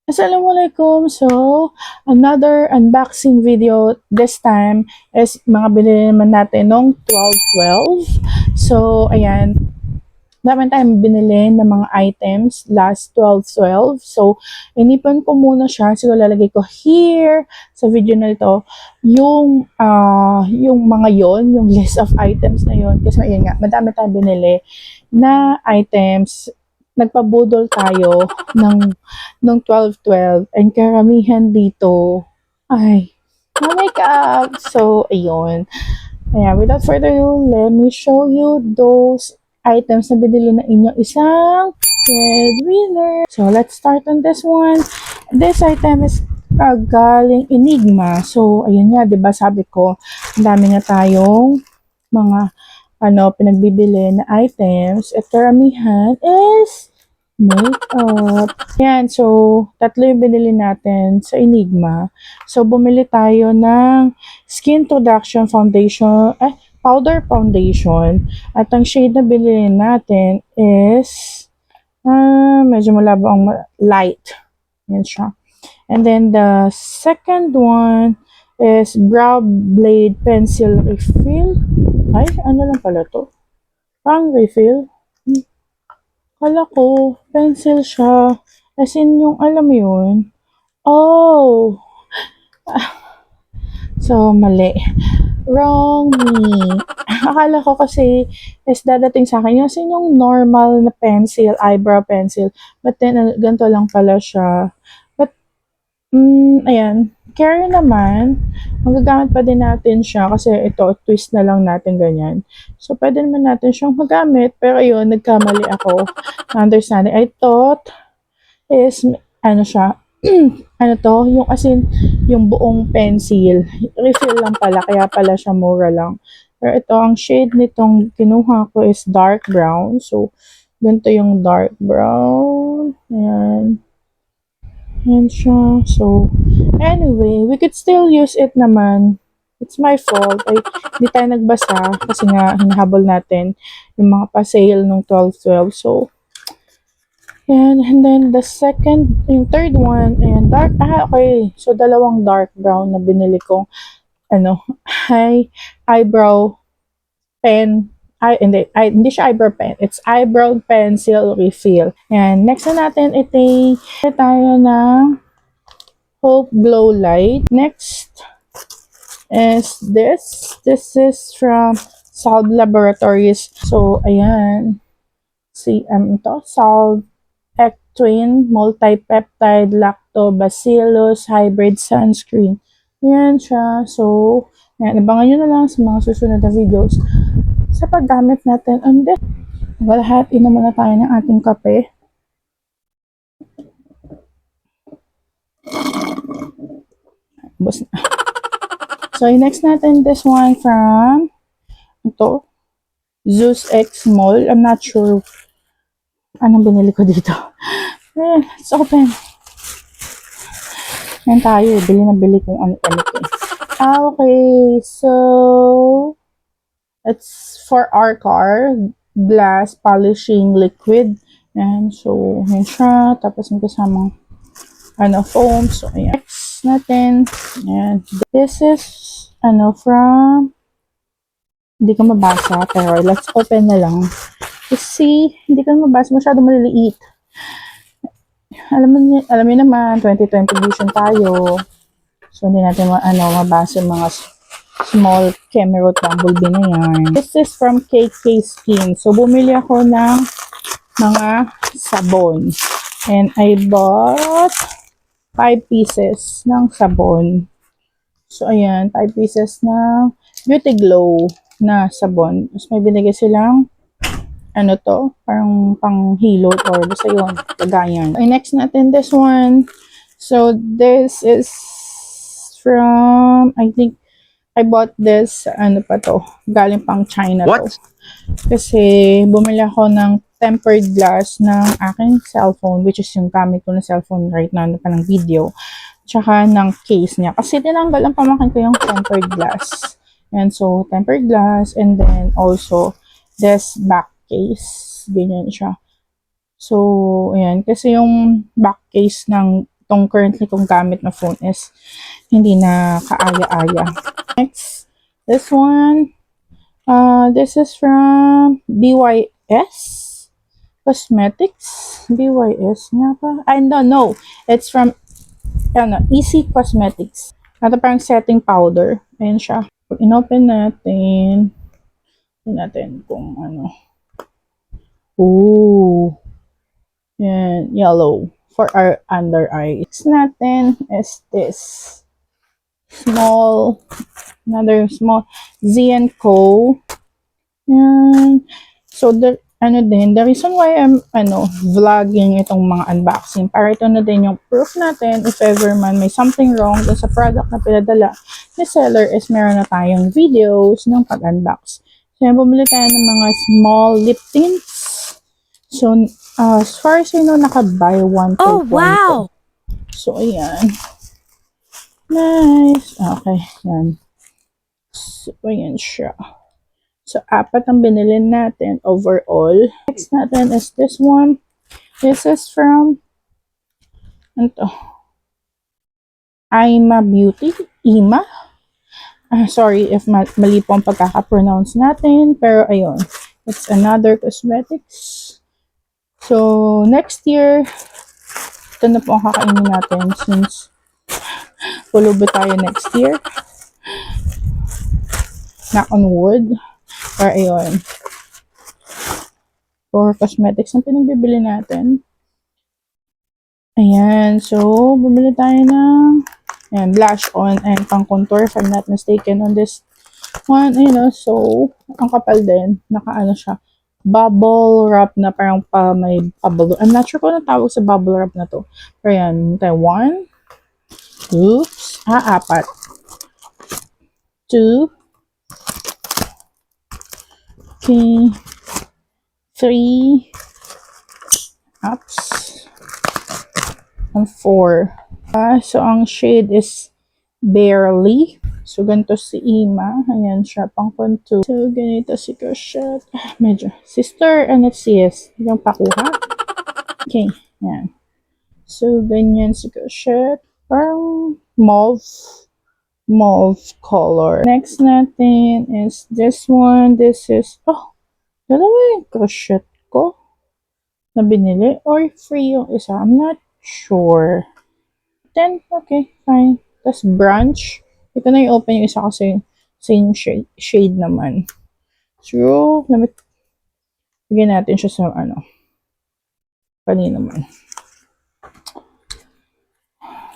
Assalamualaikum. So, another unboxing video this time is mga binili naman natin nung 12/12. So, ayan, dami tayong binili ng mga items last 12/12. So, inipon ko muna siya. So, lalagay ko here sa video na ito yung mga yung list of items na yon. Kasi ayan nga, madami tayong binili na items. Nagpabudol tayo ng 12/12 and karamihan dito ay makeup. So, ayun. Ayan, without further ado, let me show you those items na binili na inyong isang red winner. So, let's start on this one. This item is galing Enigma. So, ayun nga, diba sabi ko, ang dami na tayong mga pinagbibili na items. At karamihan is makeup. Yan, so, tatlo yung binili natin sa Enigma. So, bumili tayo ng Skin Production Foundation, powder foundation. At ang shade na binili natin is, medyo malabo ang light. Yan siya. And then, the second one is Brow Blade Pencil Refill. Ay, ano lang pala to? Pang refill. Kala ko, pencil siya. As in, yung alam mo yun. Oh! So, mali. Wrong me. Akala ko kasi is dadating sa akin yung normal na pencil, eyebrow pencil. But then, ganito lang pala siya. But, ayan. Carry naman, magagamit pa din natin siya kasi ito, twist na lang natin ganyan. So, pwede naman natin siyang magamit. Pero ayun, nagkamali ako. Understanding. I thought is, siya, yung asin, yung buong pencil. Refill lang pala, kaya pala siya mura lang. Pero ito, ang shade nitong kinuha ko is dark brown. So, ganito yung dark brown. Ayan. Ayan siya. So, anyway, we could still use it naman. It's my fault. Ay, hindi tayo nagbasa kasi nga hinahabol natin yung mga pa-sale nung 12/12. So, yan. And then, yung third one, ayan, dark, okay. So, dalawang dark brown na binili kong, eyebrow pen. Hindi siya eyebrow pen. It's eyebrow pencil refill. And next na natin, tayo ng Hope Glow Light. Next is this. This is from Salve Laboratories. So, ayan. Salve Ectwin Multipeptide Lactobacillus Hybrid Sunscreen. Ayan siya. So, ayan, abangan nyo na lang sa mga susunod na videos sa paggamit natin. And then, lahat, inom na tayo ng ating kape. Bus na. So, next natin this one from Zeus X Mall. I'm not sure anong binili ko dito. Ayan, let's open. Yan tayo, bili kung ano-ano to. Okay, so it's for our car glass polishing liquid. Ayan, so yan siya. Tapos may kasamang foam. So, ayan. Next natin. Ayan. This is from hindi ko mabasa, pero let's open na lang. Kasi hindi ko mabasa, masyado maliliit. Alam niyo naman, 2020 vision tayo. So, hindi natin mabasa yung mga small Kemerut Bumblebee na yan. This is from KK Skin. So, bumili ako ng mga sabon. And I bought 5 pieces ng sabon. So, ayan, 5 pieces ng Beauty Glow na sabon. Tapos may binigay silang parang panghilot or basta yun, lagayan. Okay, next natin this one. So, this is from, I think, I bought this, galing pang China to. Kasi, bumili ako ng tempered glass ng aking cellphone, which is yung gamit ko na cellphone right now, ng video. Tsaka ng case niya. Kasi tinanggal ang pamakin ko yung tempered glass. And so, tempered glass, and then also, this back case. Ganyan siya. So, ayan. Kasi yung back case ng Itong currently kong gamit na phone is hindi na kaaya-aya. Next, this one. This is from BYS Cosmetics. BYS nga ba? I don't know. It's from Easy Cosmetics. Ito parang setting powder. Ayan siya. Pag inopen natin, kung ano. Ooh. Yan, yellow for our under eye. Next natin is this. Another small Z&Co. Yan. So, the reason why I'm, vlogging itong mga unboxing, para ito na din yung proof natin, if ever man may something wrong dun sa product na pinadala ni seller, is meron na tayong videos ng pag-unbox. So, yan, bumili tayo ng mga small lip tints. So, as far as I know, naka-buy one take one. Wow! So, ayan. Nice. Okay, yan. So, ayan siya. So, 4 ang binili natin overall. Next natin is this one. This is from Ima Beauty. Ima? Sorry if mali po ang pagkaka-pronounce natin. Pero, ayun. It's another cosmetics. So, next year, ito na po ang kakainin natin since pulubi tayo next year. Knock on wood. Or ayun. For cosmetics ang pinagbibili natin. Ayan. So, bumili tayo ng blush on and pang contour if I'm not mistaken on this one. Ayun, so, ang kapal din. Naka-ano siya. Bubble wrap na parang may bubble. I'm not sure kung ano tawag sa bubble wrap na to. Pero yan. Tayo. 1. Oops. 4. 2. Okay. 3. Oops. And 4. So, ang shade is Barely. So, ganito si Ima. Ayan siya, pang contour. So, ganito si Cochette. Medyo. Sister, and let's see, yes. Yung pakuha. Okay, ayan. So, ganyan si Cochette. Parang mauve color. Next natin is this one. This is, dalawa yung Cochette ko na binili. Or free yung isa. I'm not sure. Then, okay, fine. Tapos, brunch. Ito na yung open yung isa kasi same shade naman. So, bigyan natin siya sa kanina naman.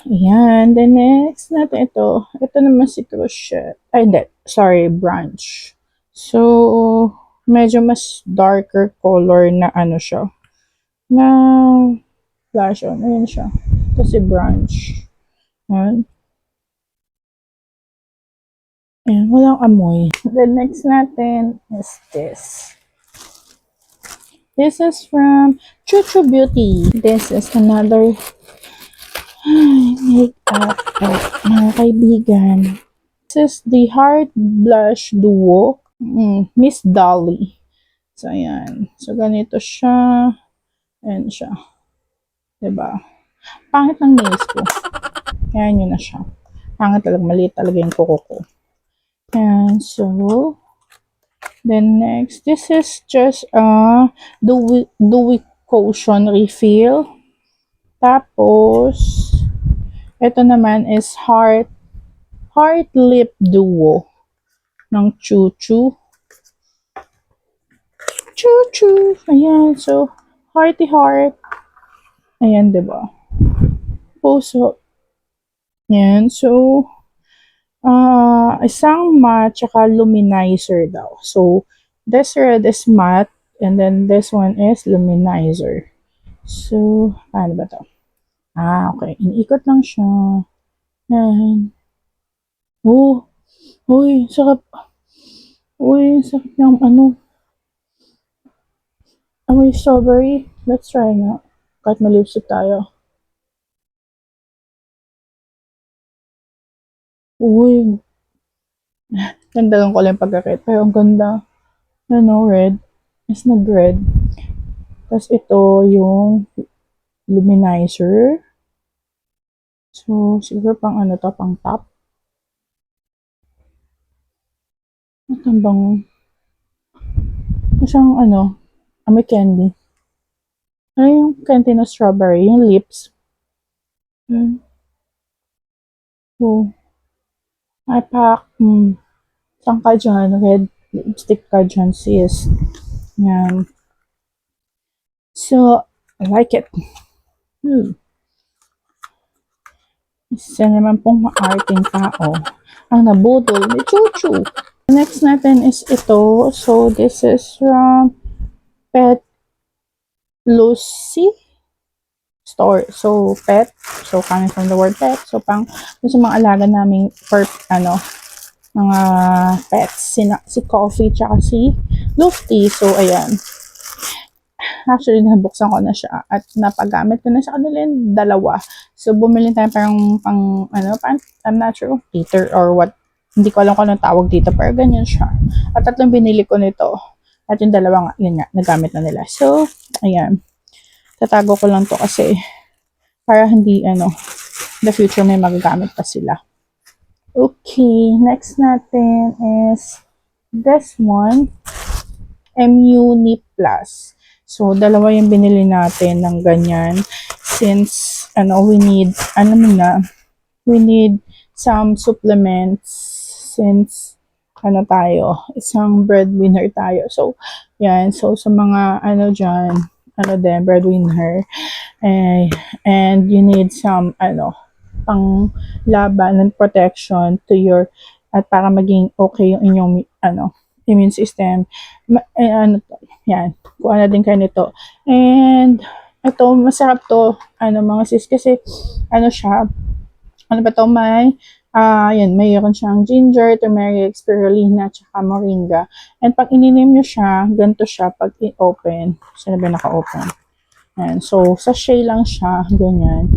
Ayan. Then next natin ito. Ito naman si Crochet. Ay, hindi. Sorry, brunch. So, medyo mas darker color na siya. Na blush on. Ayan siya. Ito si brunch. Ayan. Ayan, walang amoy. The next natin is this. This is from Chuchu Beauty. This is another makeup mga kaibigan. This is the Heart Blush Duo. Miss Dolly. So, ayan. So, ganito siya. Ayan siya. Diba? Pangit ng nails ko. Ayan yun na siya. Pangit talaga. Maliit talaga yung kuko ko. And so, then next, this is just Dewy Caution refill. Tapos, ito naman is Heart Lip Duo ng Chuchu. Ayan, so, hearty heart. Ayan, diba? Puso. Ayan, so, isang matte tsaka luminizer daw. So, this red is matte and then this one is luminizer. So, paano ba to? Okay. Iniikot lang siya. Yan. Uy, sakit. Uy, sakit ng amoy strawberry. Let's try nga. Kahit malipstick tayo. Uy, ganda lang ko lang pagkakit. Pero ang ganda. Red. Is nag-red. Tapos ito yung luminizer. So, siguro pang ano to, pang top. Ito bang, isang ano, amoy candy. Ano yung candy na strawberry? Yung lips. So, I pack, saan ka dyan? Red lipstick ka dyan, sis. Yan. So, I like it. Isa naman pong maarting tao ang nabudol ni Chuchu. Next natin is ito. So, this is from Pet Lucy store. So, pet. So, coming from the word pet. So, pang sa mga alaga naming mga pets. Si Coffee tsaka si Lufty. So, ayan. Actually, nabuksan ko na siya at napagamit ko na sa kanila yung dalawa. So, bumili tayo I'm not sure kung Peter or what. Hindi ko alam kung anong tawag dito, pero ganyan siya. At tatlong binili ko nito. At yung dalawa nga, yun nga, nagamit na nila. So, ayan. Tatago ko lang to kasi para hindi, the future may magagamit pa sila. Okay, next natin is this one. Imuni Plus. So, dalawa yung binili natin ng ganyan. Since, we need some supplements since, isang breadwinner tayo. So, yan. So, sa mga, breadwinner. And you need some, pang laban and protection to your, at para maging okay yung inyong, immune system. Yan. Kuha na din kayo nito. And, ito, masarap to, mga sis, kasi, siya, mayroon siyang ginger, turmeric, spirulina, tsaka moringa. And pag ininom nyo siya, ganito siya pag i-open. Saan ba naka-open? Yan. So, sachet lang siya, ganyan.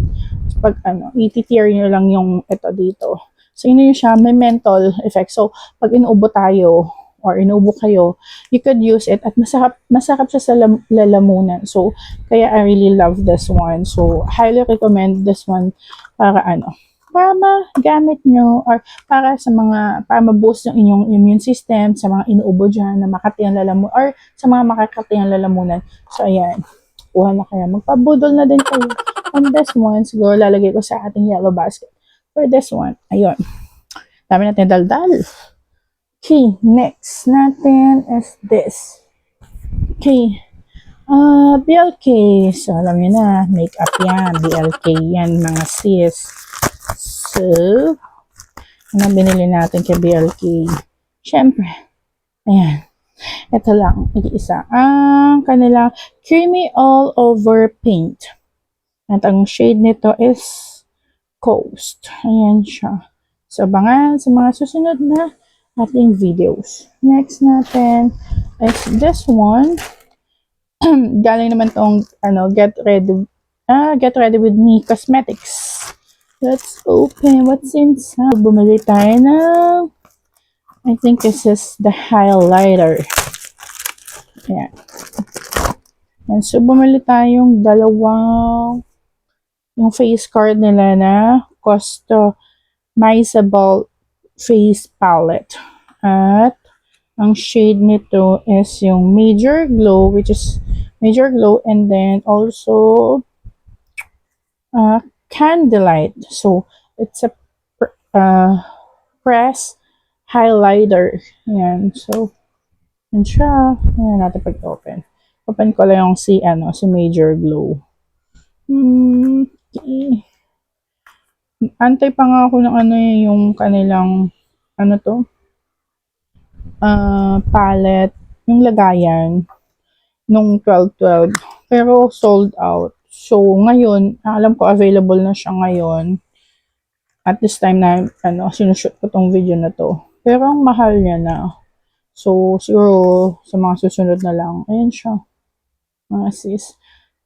Pag, ititear nyo lang yung ito dito. So, yun siya, may menthol effect. So, pag inuubo tayo, or inuubo kayo, you could use it at masarap siya sa lalamunan. So, kaya I really love this one. So, highly recommend this one para magamit nyo or para ma-boost yung inyong immune system sa mga inuubo dyan na makati ang lalamunan or sa mga makakati ang lalamunan. So, ayan. Kuha na kaya. Magpabudol na din kayo. On this one, siguro lalagay ko sa ating yellow basket. For this one, ayun. Dami natin daldal. Okay, next natin is this. Okay. BLK. So, alam niyo na, makeup yan. BLK yan, mga sis. So, ano binili natin kay BLK? Siyempre, ayan. Ito lang, isa. Ang kanila creamy all over paint. At ang shade nito is Coast. Ayan siya. So, abangan sa mga susunod na ating videos. Next natin is this one. Galing naman tong get ready with me cosmetics. Let's open what's inside. Bumili tayo ng I think this is the highlighter. Ayan. And so bumili tayong dalawang yung face card nila na customizable face palette. At ang shade nito is yung Major Glow, which is Major Glow, and then also Candlelight. So, it's a press highlighter. Ayan. So, yan siya. Ayan natin pag-open. Open ko lang yung si Major Glow. Okay. Antay pa nga ako ng yung kanilang palette, yung lagayan nung 12/12 pero sold out. So ngayon, alam ko available na siya ngayon at this time na sinushoot ko tong video na to. Pero ang mahal niya na. So siguro sa mga susunod na lang. Ayan siya. Mga sis.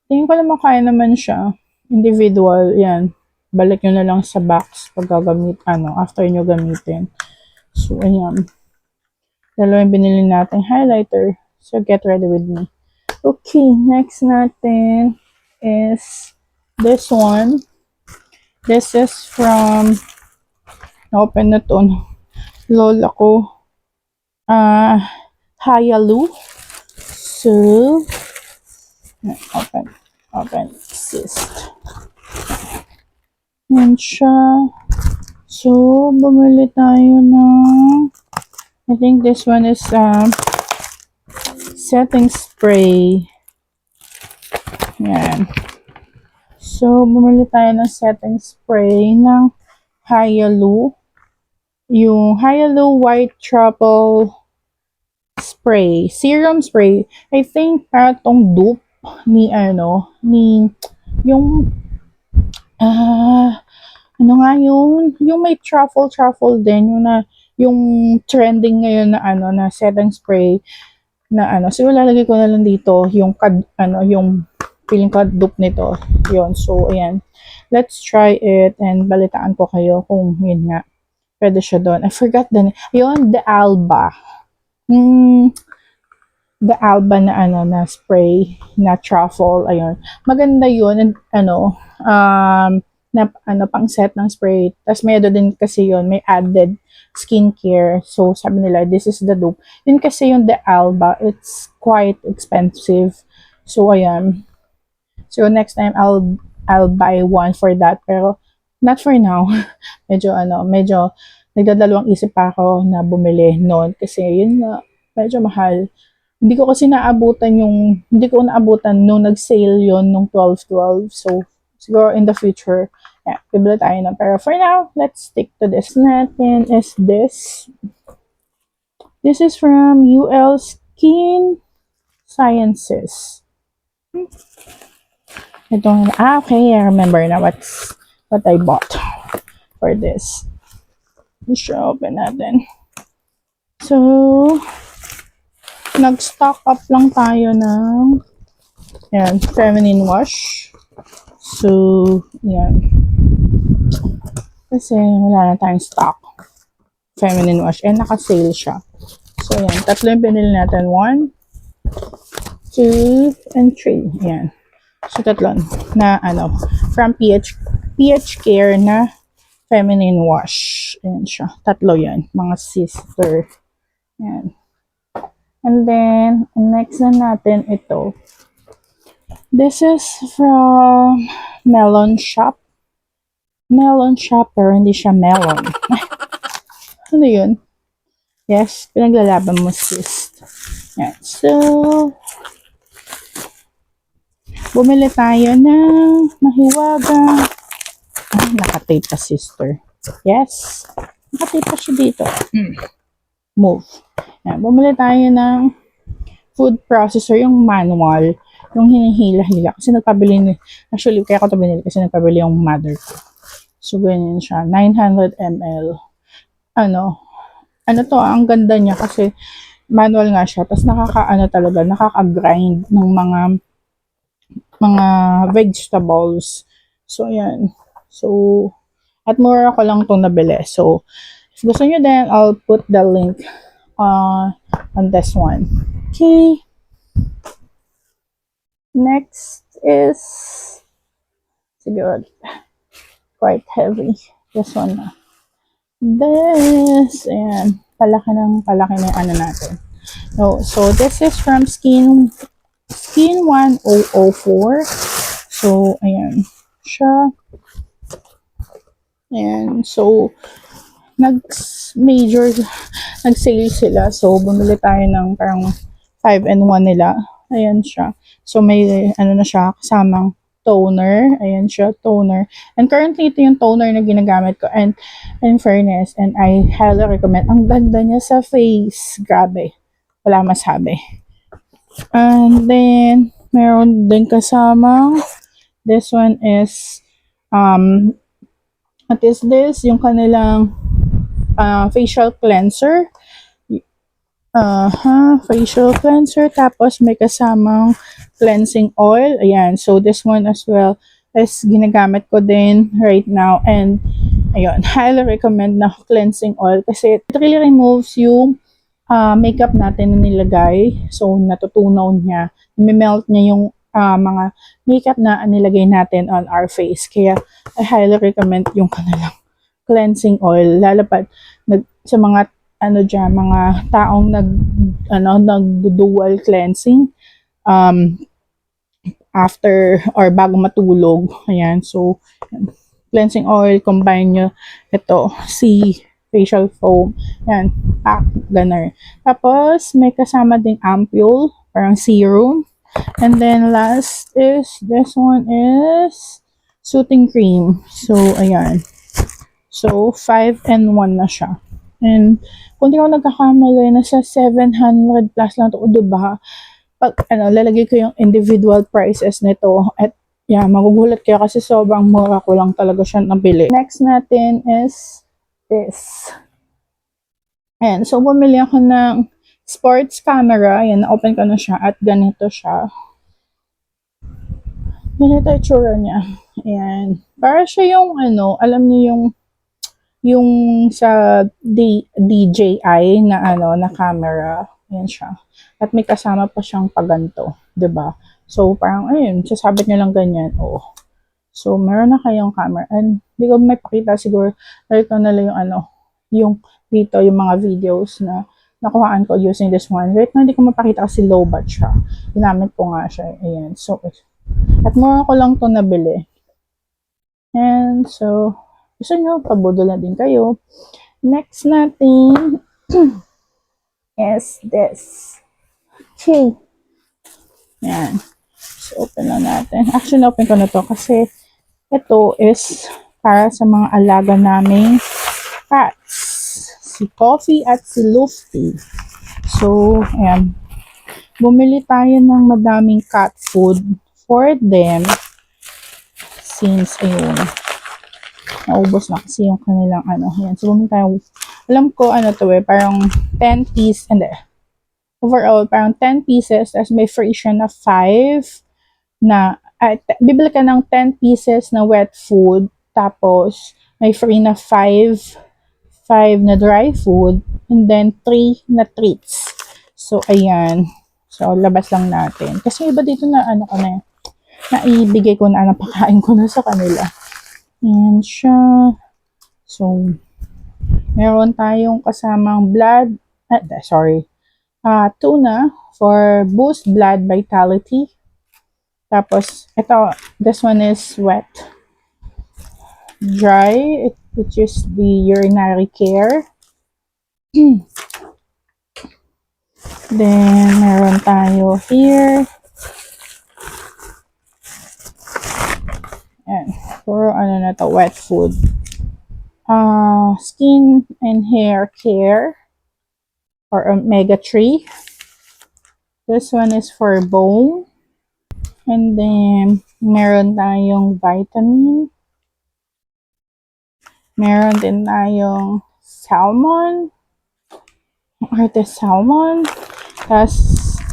Tingin ko naman kaya naman siya. Individual, yan. Balik nyo na lang sa box pag gagamit, after nyo gamitin. So, ayan. Dalawa yung binili natin highlighter. So, get ready with me. Okay, next natin is this one. This is from, open na to, lola ko. Hayalu. So, open, cyst. Yan siya. So, bumili tayo ng, I think this one is, setting spray. Yan. So, bumili tayo ng setting spray ng Hayalu. Yung Hayalu White Truffle Spray. Serum spray. I think para tong dupe ni yung, ano nga yun? Yung may truffle din. Yung trending ngayon na na setting spray na so lalagay ko na lang dito yung yung feeling ko dupe nito. Yun. So, ayan. Let's try it and balitaan ko kayo kung yun nga. Pwede siya doon. I forgot the name. Yun, the Alba. The Alba na na spray na truffle. Ayun. Maganda yun. Na pang set ng spray. Tapos may din kasi yun. May added skincare. So, sabi nila, this is the dupe. Yun kasi yung the Alba. It's quite expensive. So, ayan. So, next time, I'll buy one for that. Pero, not for now. medyo nagdadalawang isip pa ako na bumili noon. Kasi, yun nga, medyo mahal. Hindi ko naabutan nung nag-sale yon nung 12/12. So, siguro in the future, bibili tayo na. Pero, for now, let's stick to this. Natin is this. This is from UL Skin Sciences. Okay, I remember na what I bought for this. Let's open natin. So, nag-stock up lang tayo ng feminine wash. So, yan. Kasi wala na tayong stock. Feminine wash. Naka-sale siya. So, yan. Tatlo yung pinili natin. 1, 2, and 3. Yan. So, tatlon na from PH Care na feminine wash. Ayan siya. Tatlo yan. Mga sister. Ayan. And then, next na natin ito. This is from Melon Shop. Melon Shop, pero hindi siya melon. Ano yun? Yes, pinaglalaban mo, sis. Ayan. So, bumili tayo ng mahiwaga. Nakatape pa, sister. Yes. Nakatape pa siya dito. Move. Yan. Bumili tayo ng food processor, yung manual. Yung hinihila-hila. Kasi actually, kaya ko ito binili kasi nagpabili yung mother ko. So, ganyan siya. 900 ml. Ang ganda niya kasi manual nga siya. Tapos nakaka-grind ng mga vegetables. So, ayan. So, at mura ko lang itong nabili. So, if gusto nyo din, I'll put the link on this one. Okay. Next is siguro quite heavy. This one na. This. Ayan. Palaki na yung natin. So, this is from Skin 1004. So, ayan siya. Ayan. So, nag-sale sila. So, bumili tayo ng parang 5-in-1 nila. Ayan siya. So, may na siya, kasamang toner. Ayan siya, toner. And currently, ito yung toner na ginagamit ko. And in fairness, and I highly recommend. Ang ganda niya sa face. Grabe. Wala masabi. And then, meron din kasamang, this one is, what is this? Yung kanilang facial cleanser. Facial cleanser. Tapos may kasamang cleansing oil. Ayan. So, this one as well is ginagamit ko din right now. And, ayun, highly recommend na cleansing oil kasi it really removes yung makeup natin na nilagay. So, natutunaw niya. Melt niya yung mga makeup na nilagay natin on our face. Kaya I highly recommend yung kanilang cleansing oil. Lalo pa sa mga mga taong nag-dual cleansing after or bago matulog. Ayan, so cleansing oil, combine nyo ito, si facial foam. Ayan, pack, ganun. Tapos, may kasama ding ampule, parang serum. And then, last is, this one is soothing cream. So, ayan. So, 5 and 1 na siya. And, kung di ako nagkakamali, nasa 700 plus lang ito, diba? Pag, lalagay ko yung individual prices nito. At, yeah, magugulat kayo kasi sobrang mura ko lang talaga siya nabili. Next natin is this. Ayan, so bumili ako ng sports camera. Ayan, na-open ko na siya at ganito siya. Ganito yung tsura niya. Ayan. Para siya yung, alam niyo yung sa DJI na, na camera. Ayan siya. At may kasama pa siyang paganto. 'Di ba? So, parang, ayun, sasabit niya lang ganyan. Oo. So, meron na kayong camera. And, hindi ko may pakita siguro. Ito na lang yung yung dito, yung mga videos na nakuhaan ko using this one. Right now, hindi ko mapakita kasi low bat siya. Ginamit ko nga siya. Ayan. So, at mura ko lang to nabili. And, so, gusto nyo, pabudol na din kayo. Next natin is this. Okay. Yan. So, open na natin. Actually, open ko na to kasi ito is para sa mga alaga naming cats. Si Coffee at si Lufty. So, ayan. Bumili tayo ng madaming cat food for them since, ayun, naubos na kasi yung kanilang Ayan. So, bumili tayo. Alam ko, parang 10 piece, and overall, parang 10 pieces, tapos may free siya na 5 na, bibili ka ng 10 pieces na wet food, tapos may free na 5 na dry food, and then 3 na treats. So, ayan. So, labas lang natin. Kasi iba dito na, naibigay ko na, napakain ko na sa kanila. Ayan siya. So, meron tayong kasamang tuna for boost blood vitality. Tapos, this one is wet. Dry, which is the urinary care. Then, meron tayo here. Ayan. Puro na to, wet food. Skin and hair care. Or omega-3. This one is for bone. And then, meron tayong vitamin. Meron din tayong salmon. Arte salmon. Tapos,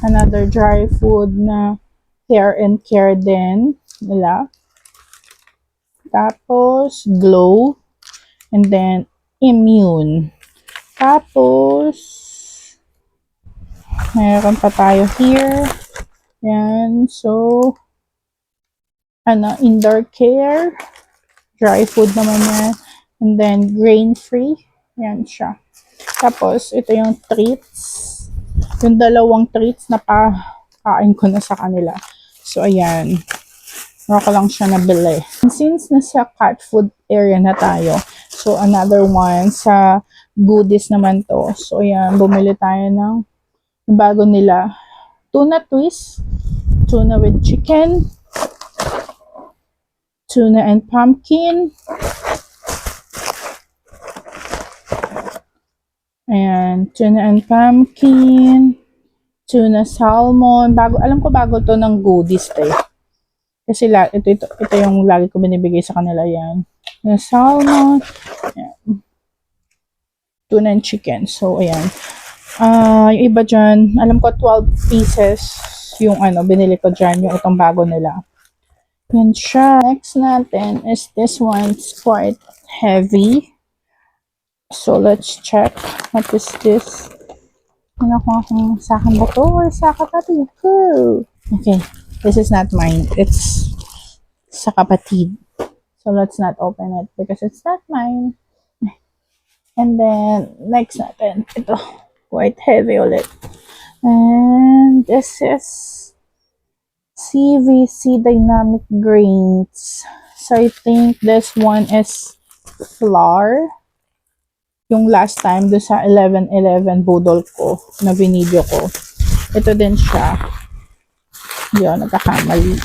another dry food na hair and care din nila. Tapos, glow. And then, immune. Tapos, meron pa tayo here. Yan. So, indoor care. Dry food naman yan. And then, grain-free. Yan siya. Tapos, ito yung treats. Yung dalawang treats na kain ko na sa kanila. So, ayan. Mura ko lang siya nabili. And since nasa cat food area na tayo, so, another one sa goodies naman to. So, ayan. Bumili tayo ng bago nila. Tuna twist. Tuna with chicken. Tuna and pumpkin. Ayan. Tuna and pumpkin. Tuna salmon. Alam ko bago to ng goodies to eh. Kasi ito yung lagi ko binibigay sa kanila yan. Tuna salmon. Ayan. Tuna and chicken. So, ayan. Yung iba dyan, alam ko 12 pieces yung binili ko dyan, yung itong bago nila. Yan siya. Next natin is this one. It's quite heavy. So, let's check. What is this? Ano kung sa akin ba to? Or sa kakati? Okay. This is not mine. It's sa kapatid. So, let's not open it because it's not mine. And then, next natin. Ito. Quite heavy ulit. And this is CVC Dynamic Grains. So, I think this one is flour. Yung last time do sa 11-11 budol ko na binidyo ko. Ito din siya. Yun, nagkakamali.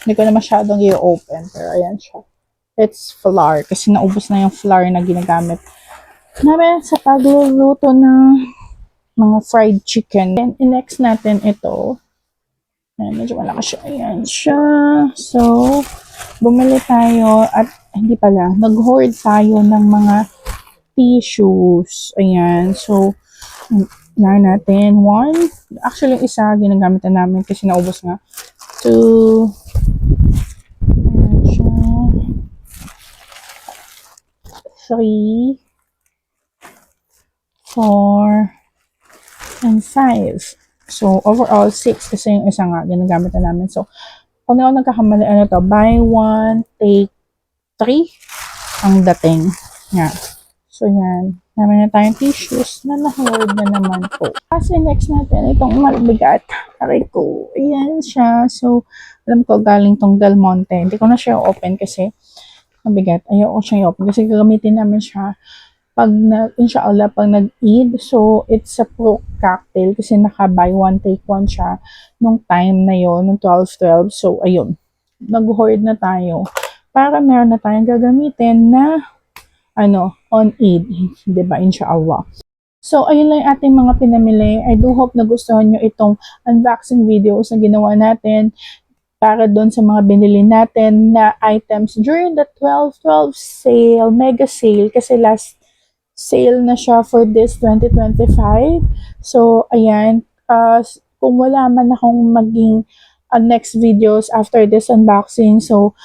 Hindi ko na masyadong i-open. Pero ayan siya. It's flour. Kasi naubos na yung flour na ginagamit namin sa pagluluto ng mga fried chicken. And next natin ito. Ayan, medyo malakas siya. Ayan siya. So, bumili tayo at hindi pala, nag-hoard tayo ng mga tissues. Ayan. So, na natin. One. Actually, yung isa, ginagamit na namin kasi naubos nga. Two. Ayan siya. Three. 4, and 5. So, overall, 6 kasi yung isa nga, ginagamit na namin. So, kung ako nagkakamali, ano to, buy 1, take 3 ang dating. Yeah. So, yan. Namin na tayong tissues na na-hold na naman po. Kasi next natin, itong mabigat. Aray ko. Ayan siya. So, alam ko, galing tong Del Monte. Hindi ko na siya open kasi mabigat. Ayoko siya i-open kasi gagamitin namin siya pag inshallah, pag nag-Eid. So, it's a fruit cocktail kasi naka-buy one, take one siya nung time na yon nung 12-12. So, ayun. Nag-hoard na tayo para meron na tayong gagamitin na on Eid. Diba? Inshallah. So, ayun lang yung ating mga pinamili. I do hope na gustuhan nyo itong unboxing videos na ginawa natin para doon sa mga binili natin na items during the 12-12 sale, mega sale, kasi last sale na siya for this 2025. So, ayan. Kung wala man akong maging next videos after this unboxing, so,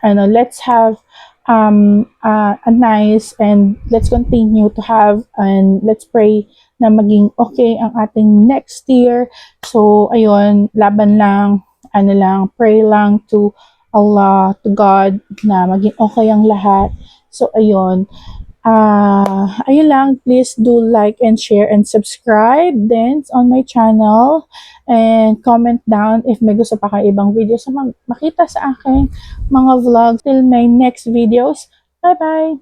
let's have a nice and let's continue to have and let's pray na maging okay ang ating next year. So, ayun, laban lang, pray lang to Allah, to God, na maging okay ang lahat. So, ayun. Ayun lang, please do like and share and subscribe then on my channel and comment down if may gusto pa kayo ibang videos na makita sa akin mga vlogs. Till my next videos. Bye-bye!